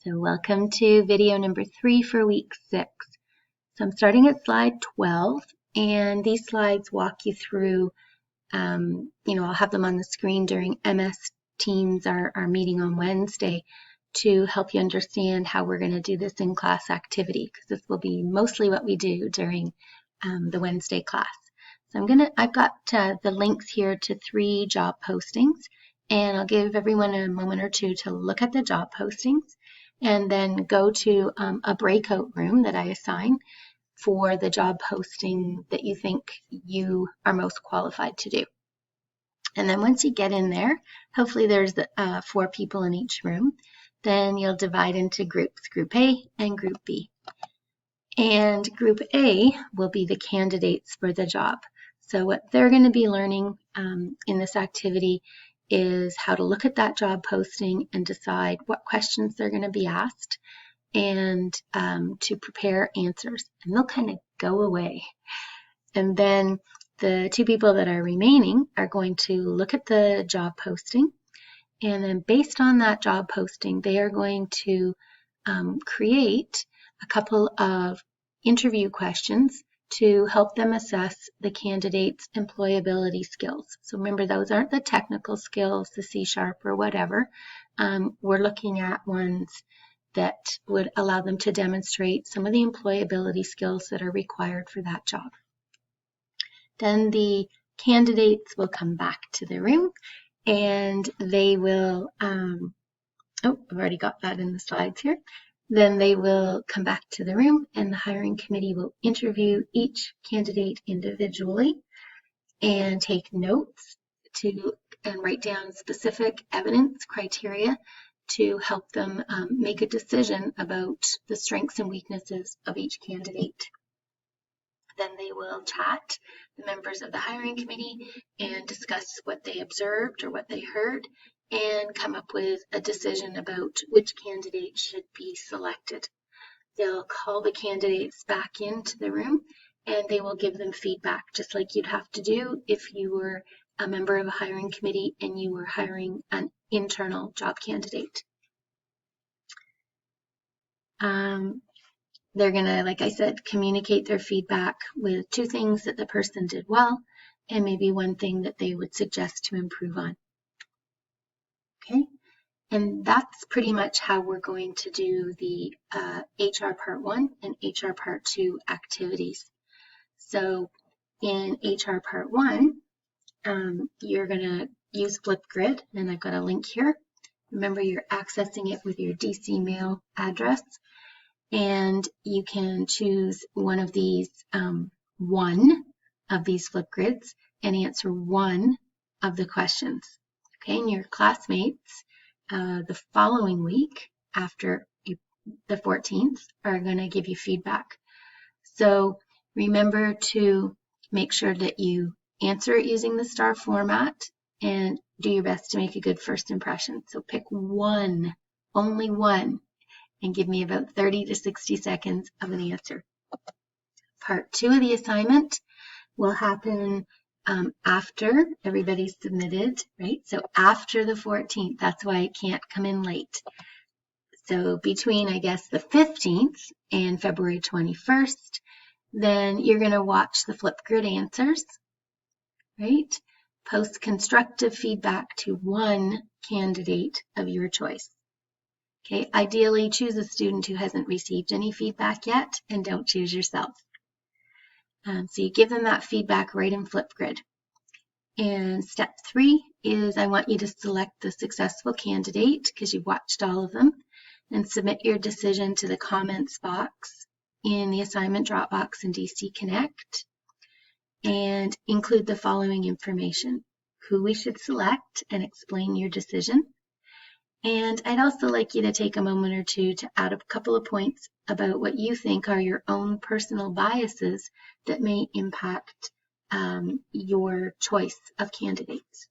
So welcome to video number 3 for week 6. So I'm starting at slide 12, and these slides walk you through, I'll have them on the screen during MS Teams, our meeting on Wednesday, to help you understand how we're going to do this in-class activity, because this will be mostly what we do during the Wednesday class. So I've got the links here to 3 job postings, and I'll give everyone a moment or two to look at the job postings and then go to a breakout room that I assign for the job posting that you think you are most qualified to do. And then once you get in there, hopefully there's 4 people in each room, then you'll divide into groups, Group A and Group B. And Group A will be the candidates for the job. So what they're going to be learning in this activity is how to look at that job posting and decide what questions they're going to be asked and to prepare answers. And they'll kind of go away. And then the 2 people that are remaining are going to look at the job posting, and then based on that job posting, they are going to create a couple of interview questions to help them assess the candidate's employability skills. So remember, those aren't the technical skills, the C# or whatever. We're looking at ones that would allow them to demonstrate some of the employability skills that are required for that job. Then the candidates will come back to the room, and they will, I've already got that in the slides here. Then they will come back to the room, and the hiring committee will interview each candidate individually and take notes and write down specific evidence criteria to help them make a decision about the strengths and weaknesses of each candidate. Then they will chat, the members of the hiring committee, and discuss what they observed or what they heard, and come up with a decision about which candidate should be selected. They'll call the candidates back into the room, and they will give them feedback, just like you'd have to do if you were a member of a hiring committee and you were hiring an internal job candidate. They're going to, like I said, communicate their feedback with 2 things that the person did well and maybe 1 thing that they would suggest to improve on. Okay, and that's pretty much how we're going to do the HR Part 1 and HR Part 2 activities. So in HR Part 1, you're going to use Flipgrid, and I've got a link here. Remember, you're accessing it with your DC mail address, and you can choose one of these Flipgrids and answer 1 of the questions. Okay, and your classmates the following week after the 14th are going to give you feedback. So remember to make sure that you answer it using the STAR format and do your best to make a good first impression. So pick 1, only 1, and give me about 30 to 60 seconds of an answer. Part 2 of the assignment will happen after everybody's submitted, right? So after the 14th, that's why it can't come in late. So between, I guess, the 15th and February 21st, then you're going to watch the Flipgrid answers, right? Post constructive feedback to 1 candidate of your choice. Okay, ideally choose a student who hasn't received any feedback yet, and don't choose yourself. So you give them that feedback right in Flipgrid. And step 3 is I want you to select the successful candidate because you've watched all of them, and submit your decision to the comments box in the assignment Dropbox and DC Connect, and include the following information: who we should select and explain your decision. And I'd also like you to take a moment or 2 to add a couple of points about what you think are your own personal biases that may impact your choice of candidates.